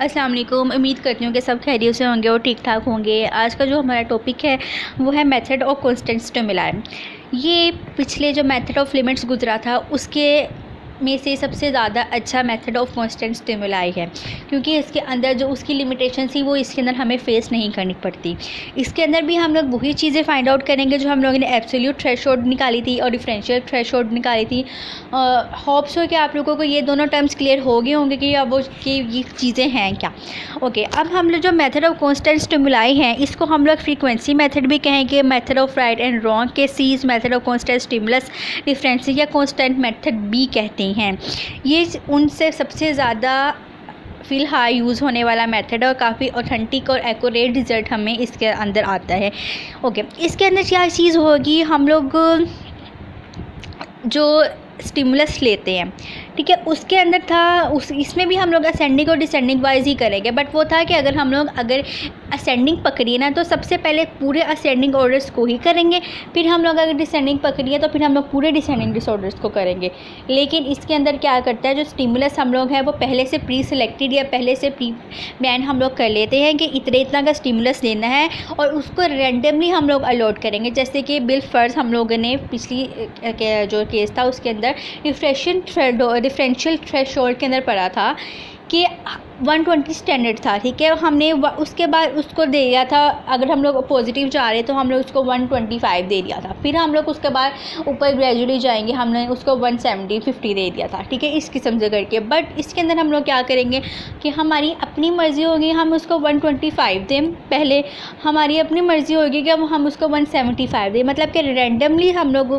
अस्सलाम वालेकुम। उम्मीद करती हूँ कि सब खैरियत से होंगे और ठीक ठाक होंगे। आज का जो हमारा टॉपिक है वो है मेथड ऑफ कॉन्स्टेंट स्टिमुलाई। ये पिछले जो मेथड ऑफ लिमिट्स गुजरा था उसके में से सबसे ज़्यादा अच्छा मेथड ऑफ कॉन्स्टेंट स्टिमुलाई है, क्योंकि इसके अंदर जो उसकी लिमिटेशन थी वो इसके अंदर हमें फेस नहीं करनी पड़ती। इसके अंदर भी हम लोग वही चीज़ें फाइंड आउट करेंगे जो हम लोगों ने एब्सोल्यूट थ्रेशोल्ड निकाली थी और डिफरेंशियल थ्रेशोल्ड निकाली थी। होप्स हो कि आप लोगों को ये दोनों टर्म्स क्लियर हो गए होंगे कि अब वो कि ये चीज़ें हैं क्या। ओके, अब हम लोग जो मेथड ऑफ कॉन्स्टेंट स्टिमुलाई हैं इसको हम लोग फ्रीक्वेंसी मेथड भी कहेंगे, method of right and wrong cases, method of constant stimulus differential या कॉन्स्टेंट मेथड भी कहते हैं। ये उनसे सबसे ज़्यादा फ़िलहाल यूज़ होने वाला मेथड और काफ़ी ऑथेंटिक और एक्यूरेट रिज़ल्ट हमें इसके अंदर आता है। ओके, इसके अंदर क्या चीज़ होगी, हम लोग जो स्टिमुलस लेते हैं, ठीक है, उसके अंदर था इसमें भी हम लोग असेंडिंग और डिसेंडिंग वाइज ही करेंगे। बट वो था कि अगर हम लोग असेंडिंग पकड़िए ना तो सबसे पहले पूरे असेंडिंग ऑर्डर्स को ही करेंगे, फिर हम लोग अगर डिसेंडिंग पकड़िए तो फिर हम लोग पूरे डिसेंडिंग डिसऑर्डर्स को करेंगे। लेकिन इसके अंदर क्या करता है, जो स्टिमुलस हम लोग हैं वो पहले से प्री सिलेक्टेड या पहले से प्री बैन हम लोग कर लेते हैं कि इतना का स्टिमुलस लेना है और उसको रैंडमली हम लोग अलॉट करेंगे। जैसे कि बिल फर्ज हम लोगों ने पिछली जो केस था उसके अंदर डिफरेंशियल थ्रेशोल्ड के अंदर पड़ा था कि 120 स्टैंडर्ड था, ठीक है। हमने उसके बाद उसको दे दिया था, अगर हम लोग पॉजिटिव जा रहे तो हम लोग उसको 125 दे दिया था। फिर हम लोग उसके बाद ऊपर ग्रेजुअली जाएंगे, हमने उसको 170 50 दे दिया था, ठीक है, इस किस्म से करके। बट इसके अंदर हम लोग क्या करेंगे कि हमारी अपनी मर्ज़ी होगी हम उसको 125 दें, पहले हमारी अपनी मर्ज़ी होगी कि हम उसको 175 दें। मतलब कि रैंडमली हम लोग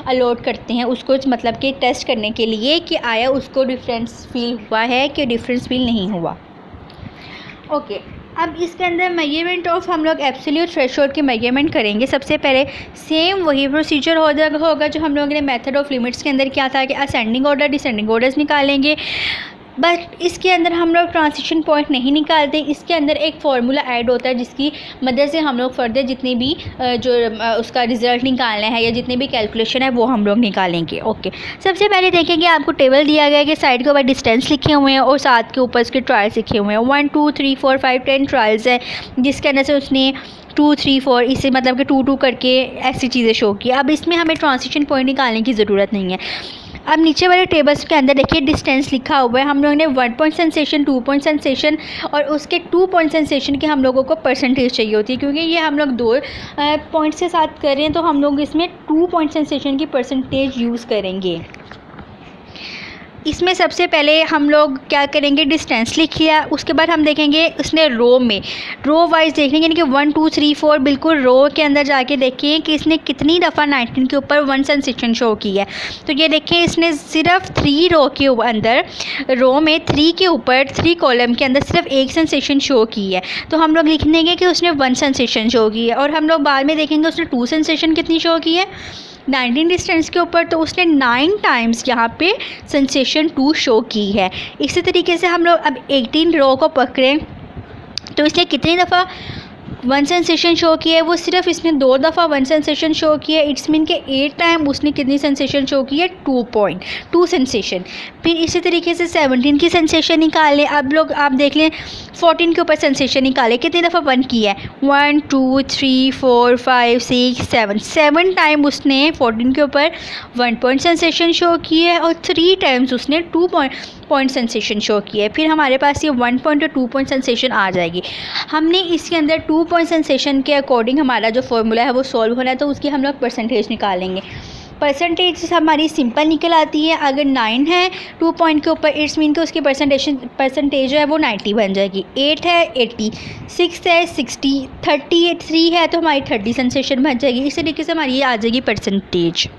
अलॉट करते हैं उसको, मतलब कि टेस्ट करने के लिए कि आया उसको डिफरेंस फील हुआ है कि डिफरेंस फील नहीं हुआ। ओके, अब इसके अंदर मेजरमेंट ऑफ हम लोग एब्सोल्यूट थ्रेशोल्ड की मेजरमेंट करेंगे। सबसे पहले सेम वही प्रोसीजर होगा जो हम लोगों ने मेथड ऑफ लिमिट्स के अंदर किया था कि असेंडिंग ऑर्डर डिसेंडिंग ऑर्डर्स निकालेंगे। बट इसके अंदर हम लोग ट्रांजिशन पॉइंट नहीं निकालते, इसके अंदर एक फार्मूला ऐड होता है जिसकी मदद से हम लोग फर्दर जितनी भी जो उसका रिज़ल्ट निकालना है या जितनी भी कैलकुलेशन है वो हम लोग निकालेंगे। ओके, सबसे पहले देखेंगे आपको टेबल दिया गया है कि साइड के ऊपर डिस्टेंस लिखे हुए हैं और साथ के ऊपर उसके ट्रायल्स लिखे हुए हैं। 1 2 3 4 5 10 ट्रायल्स है, जिसके अंदर से उसने 2 3 4 इसे मतलब कि 2 2 करके ऐसी चीज़ें शो की। अब इसमें हमें ट्रांजिशन पॉइंट निकालने की ज़रूरत नहीं है। अब नीचे वाले टेबल्स के अंदर देखिए डिस्टेंस लिखा हुआ है। हम लोगों ने 1 पॉइंट सेंसेशन, 2 पॉइंट सेंसेशन और उसके 2 पॉइंट सेंसेशन की हम लोगों को परसेंटेज चाहिए होती है, क्योंकि ये हम लोग 2 पॉइंट्स के साथ कर रहे हैं तो हम लोग इसमें 2 पॉइंट सेंसेशन की परसेंटेज यूज़ करेंगे। इसमें सबसे पहले हम लोग क्या करेंगे, डिस्टेंस लिख लिया, उसके बाद हम देखेंगे उसने रो वाइज देखेंगे, यानी कि 1 2 3 4 बिल्कुल रो के अंदर जाके देखिए कि इसने कितनी दफ़ा 19 के ऊपर 1 सेंसेशन शो की है। तो ये देखिए इसने सिर्फ 3 रो के अंदर, रो में 3 के ऊपर 3 कॉलम के अंदर सिर्फ 1 सेंसेशन शो की है। तो हम लोग लिख देंगे कि उसने 1 सेंसेशन शो की है। और हम लोग बाद में देखेंगे उसने 2 सेंसेशन कितनी शो की है 19 डिस्टेंस के ऊपर, तो उसने 9 टाइम्स यहाँ पे सेंसेशन 2 शो की है। इसी तरीके से हम लोग अब 18 रो को पकड़ें तो इसने कितनी दफ़ा 1 सेंसेशन शो की है, वो सिर्फ इसने 2 दफ़ा 1 सेंसेशन शो की है। इट्स मीन के 8 टाइम उसने कितनी सेंसेशन शो की है 2 सेंसेशन। फिर इसी तरीके से 17 की सेंसेशन निकालें। अब लोग आप देख लें 14 के ऊपर सेंसेशन निकालें, कितनी दफ़ा 1 की है 1 2 3 4 5 6 7 टाइम उसने 14 के ऊपर 1 पॉइंट सेंसेशन शो की है और 3 टाइम्स उसने 2 पॉइंट सेंसेशन शो की है। फिर हमारे पास ये 1 पॉइंट और 2 पॉइंट सेंसेशन आ जाएगी। हमने इसके अंदर 2 पॉइंट सेंसेशन के अकॉर्डिंग हमारा जो फॉर्मूला है वो सॉल्व होना है, तो उसकी हम लोग परसेंटेज निकालेंगे। परसेंटेज हमारी सिंपल निकल आती है। अगर 9 है 2 पॉइंट के ऊपर, इट्स मीन कि उसकी परसेंटेज जो है वो 90 बन जाएगी। 8 है 80, 6 है 60, 33 है तो हमारी 30 सेंसेशन बन जाएगी। इस तरीके से हमारी ये आ जाएगी परसेंटेज।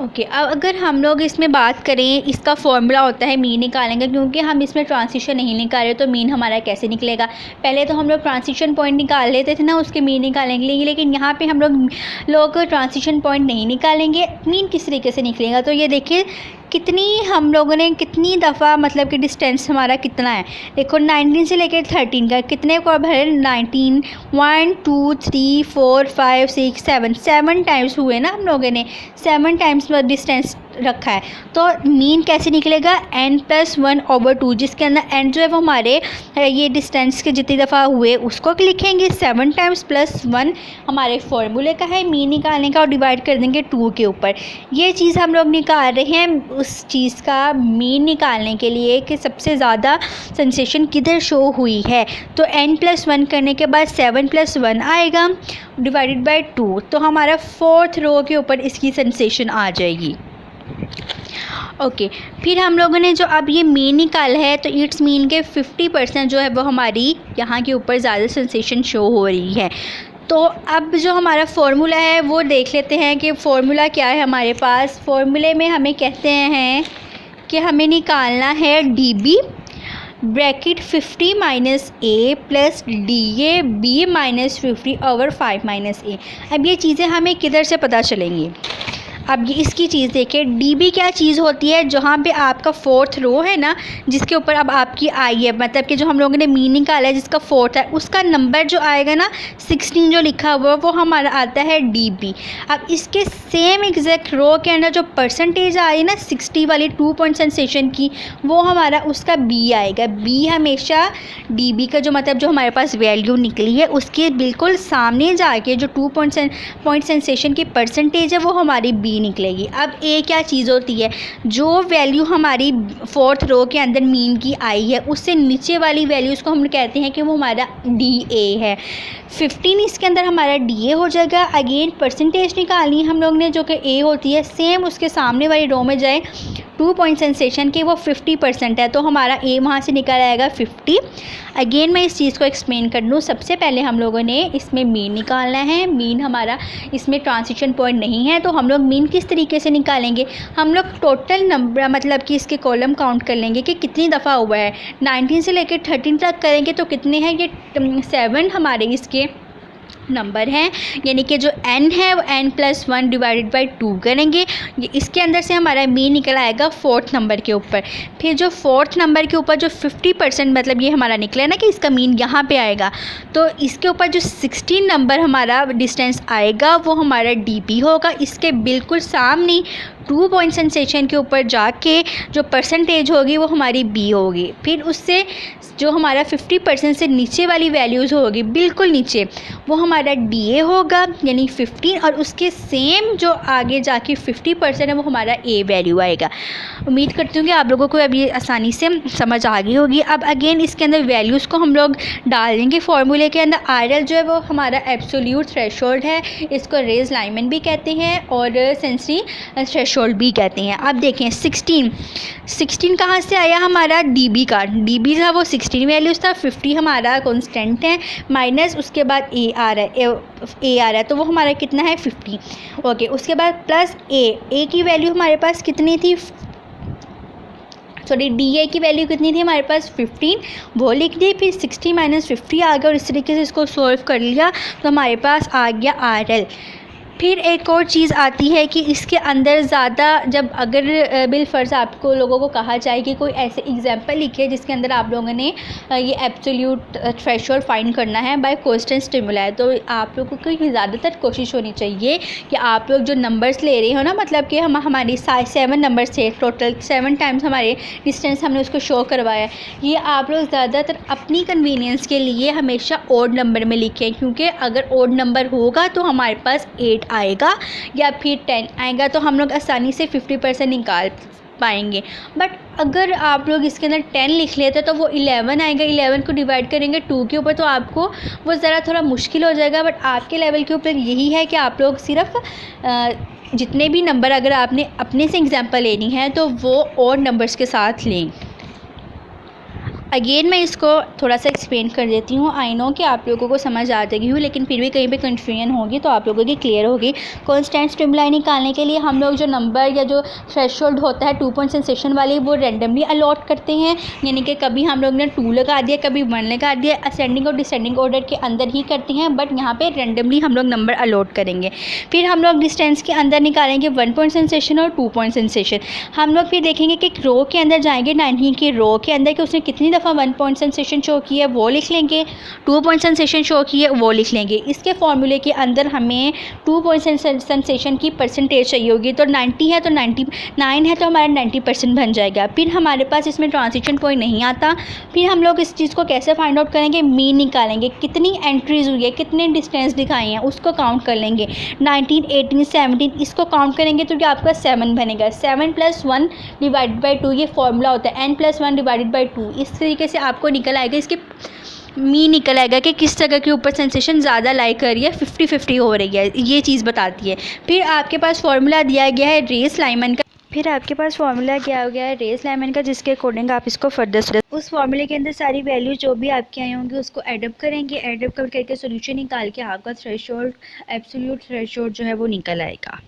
ओके, अब अगर हम लोग इसमें बात करें, इसका फॉर्मूला होता है मीन निकालेंगे, क्योंकि हम इसमें ट्रांजिशन नहीं निकाल रहे तो मीन हमारा कैसे निकलेगा। पहले तो हम लोग ट्रांजिशन पॉइंट निकाल लेते थे ना उसके मीन निकालेंगे, लेकिन यहाँ पे हम लोग ट्रांजिशन पॉइंट नहीं निकालेंगे। मीन किस तरीके से निकलेगा, तो ये देखिए कितनी हम लोगों ने कितनी दफ़ा, मतलब कि डिस्टेंस हमारा कितना है, देखो 19 से लेकर 13 का कितने को भरे 19 1 2 3 4 5 6 7 टाइम्स हुए ना हम लोगों ने, 7 टाइम्स डिस्टेंस रखा है, तो मीन कैसे निकलेगा, n+1/2, जिसके अंदर n जो है वो हमारे ये डिस्टेंस के जितनी दफ़ा हुए उसको लिखेंगे, 7 टाइम्स +1 हमारे फॉर्मूले का है मीन निकालने का, और डिवाइड कर देंगे 2 के ऊपर। ये चीज़ हम लोग निकाल रहे हैं उस चीज़ का मीन निकालने के लिए कि सबसे ज़्यादा सेंसेशन किधर शो हुई है। तो n+1 करने के बाद 7 + 1 आएगा डिवाइडेड बाय 2, तो हमारा 4th रो के ऊपर इसकी सेंसेशन आ जाएगी। ओके फिर हम लोगों ने जो अब ये मीन निकाला है, तो इट्स मीन के 50% जो है वो हमारी यहाँ के ऊपर ज़्यादा सेंसेशन शो हो रही है। तो अब जो हमारा फार्मूला है वो देख लेते हैं कि फ़ॉर्मूला क्या है हमारे पास। फार्मूले में हमें कहते हैं कि हमें निकालना है dB bracket 50 - a plus DA B - 50/5 - a। अब ये चीज़ें हमें किधर से पता चलेंगी, अब ये इसकी चीज़ देखिए, dB क्या चीज़ होती है, जहाँ पे आपका 4th रो है ना, जिसके ऊपर अब आपकी आई है, मतलब कि जो हम लोगों ने मीन निकाला है जिसका 4th है, उसका नंबर जो आएगा ना 16 जो लिखा हुआ वो हमारा आता है dB। अब इसके सेम एग्जैक्ट रो के अंदर जो परसेंटेज आई ना 60 वाली 2 पॉइंट सेंसेशन की, वो हमारा उसका B आएगा। B हमेशा dB का जो मतलब जो हमारे पास वैल्यू निकली है उसके बिल्कुल सामने जाके जो 2 पॉइंट सेंसेशन की परसेंटेज है वो हमारी B निकलेगी। अब A क्या चीज़ होती है, जो वैल्यू हमारी 4th रो के अंदर मीन की आई है उससे नीचे वाली वैल्यू उसको हम कहते हैं कि वो हमारा DA है। 15 इसके अंदर हमारा DA हो जाएगा। अगेन परसेंटेज निकालनी है हम लोग ने जो कि A होती है, सेम उसके सामने वाली रो में जाए 2 पॉइंट सेंसेशन के वो 50% है, तो हमारा A वहाँ से निकल आएगा 50। अगेन मैं इस चीज़ को एक्सप्लेन कर दूँ। सबसे पहले हम लोगों ने इसमें मीन निकालना है। मीन हमारा इसमें ट्रांजिशन पॉइंट नहीं है, तो हम लोग मीन किस तरीके से निकालेंगे, हम लोग टोटल नंबर मतलब कि इसके कॉलम काउंट कर लेंगे कि कितनी दफ़ा हुआ है। 19 से लेकर 13 तक करेंगे तो कितने हैं, ये 7 हमारे इसके नंबर हैं, यानी कि जो n है वो n+1 डिवाइडेड बाई 2 करेंगे। ये इसके अंदर से हमारा मीन निकल आएगा 4th नंबर के ऊपर। फिर जो 4th नंबर के ऊपर जो 50% मतलब ये हमारा निकला ना कि इसका मीन यहाँ पे आएगा, तो इसके ऊपर जो 16 नंबर हमारा डिस्टेंस आएगा वो हमारा dB होगा। इसके बिल्कुल सामने 2 पॉइंट सेंसेशन के ऊपर जाके जो परसेंटेज होगी वो हमारी B होगी। फिर उससे जो हमारा 50% से नीचे वाली वैल्यूज़ होगी बिल्कुल नीचे, वो हमारा DA होगा यानी 15, और उसके सेम जो आगे जाके 50% है वो हमारा A वैल्यू आएगा। उम्मीद करती हूँ कि आप लोगों को अब ये आसानी से समझ आ गई होगी। अब अगेन इसके अंदर वैल्यूज़ को हम लोग डाल देंगे फार्मूले के अंदर। RL जो है वो हमारा एब्सोल्यूट थ्रेशोल्ड है, इसको रेज लाइमन भी कहते हैं और सेंसरी थ्रेशोल्ड भी कहते हैं। अब देखें 16 कहाँ से आया, हमारा dB का, dB था वो 16 वैल्यूज़ था, 50 हमारा कांस्टेंट है, माइनस उसके बाद A आ रहा है तो वो हमारा कितना है 50। ओके, उसके बाद प्लस A की वैल्यू हमारे पास कितनी थी, सॉरी DA की वैल्यू कितनी थी हमारे पास 15, वो लिख दी। फिर 60 - 50 आ गया और इस तरीके से इसको सॉल्व कर लिया तो हमारे पास आ गया RL। फिर एक और चीज़ आती है कि इसके अंदर ज़्यादा जब अगर बिलफर्ज आपको लोगों को कहा जाए कि कोई ऐसे एग्जांपल लिखे जिसके अंदर आप लोगों ने ये एब्सोल्यूट थ्रेशोल्ड फाइंड करना है बाय कांस्टेंट स्टिमुलाई, तो आप लोगों की ज़्यादातर कोशिश होनी चाहिए कि आप लोग जो नंबर्स ले रहे हो ना, मतलब कि हमारी 7 नंबर्स थे टोटल, 7 टाइम्स हमारे डिस्टेंस हमने उसको शो करवाया, ये आप लोग ज़्यादातर अपनी कन्वीनियंस के लिए हमेशा ओड नंबर में लिखें, क्योंकि अगर ओड नंबर होगा तो हमारे पास 8 आएगा या फिर 10 आएगा तो हम लोग आसानी से 50% निकाल पाएंगे। बट अगर आप लोग इसके अंदर 10 लिख लेते तो वो 11 आएगा, 11 को डिवाइड करेंगे 2 के ऊपर तो आपको वो ज़रा थोड़ा मुश्किल हो जाएगा। बट आपके लेवल के ऊपर यही है कि आप लोग सिर्फ जितने भी नंबर अगर आपने अपने से एग्जांपल लेनी है तो वो और नंबर्स के साथ लें। अगेन मैं इसको थोड़ा सा एक्सप्लेन कर देती हूँ। आई नो कि आप लोगों को समझ आ जाएगी हुई, लेकिन फिर भी कहीं पे कन्फ्यूजन होगी तो आप लोगों की क्लियर होगी। कांस्टेंट स्टिमुलाई निकालने के लिए हम लोग जो नंबर या जो थ्रेशोल्ड होता है 2 पॉइंट सेंसेशन वाली, वो रैंडमली अलॉट करते हैं, यानी कि कभी हम लोग ने 2 लगा दिया, कभी 1 लगा दिया, असेंडिंग और डिसेंडिंग ऑर्डर के अंदर ही करते हैं, बट यहाँ पर रैंडमली हम लोग नंबर अलॉट करेंगे। फिर हम लोग डिस्टेंस के अंदर निकालेंगे 1 पॉइंट सेंसेशन और 2 पॉइंट सेंसेशन। हम लोग फिर देखेंगे कि रो के अंदर जाएंगे 19 की रो के अंदर कि उसने कितनी दफ़ा 1 पॉइंट सेंसेशन शो की है वो लिख लेंगे, 2 पॉइंट सेंसेशन शो की है वो लिख लेंगे। इसके फार्मूले के अंदर हमें 2 पॉइंट सेंसेशन की परसेंटेज चाहिए होगी, तो 90 है तो 99 है तो हमारा 90% बन जाएगा। फिर हमारे पास इसमें ट्रांजिशन पॉइंट नहीं आता। फिर हम लोग इस चीज़ को कैसे फाइंड आउट करेंगे, मीन निकालेंगे, कितनी एंट्रीज़ हुई है, कितने डिस्टेंस दिखाई हैं उसको काउंट कर लेंगे। 19, 18, 17 इसको काउंट करेंगे तो क्या आपका 7 बनेगा। 7 + 1 डिवाइडेड बाई 2 ये फॉर्मूला होता है, n + 1 डिवाइडेड बाई 2। इस तरीके से आपको निकल आएगा, इसके मी निकल आएगा कि किस जगह के ऊपर सेंसेशन ज़्यादा लाइक कर रही है, 50-50 हो रही है, ये चीज़ बताती है। फिर आपके पास फार्मूला दिया गया है रेस लाइमन का, जिसके अकॉर्डिंग आप इसको फर्दर उस फार्मूले के अंदर सारी वैल्यूज जो भी आपके आए होंगे उसको एडअप करेंगे। एडअप करके सोल्यूशन निकाल के आपका थ्रेशोल्ड, एब्सोल्यूट थ्रेशोल्ड जो है वो निकल आएगा।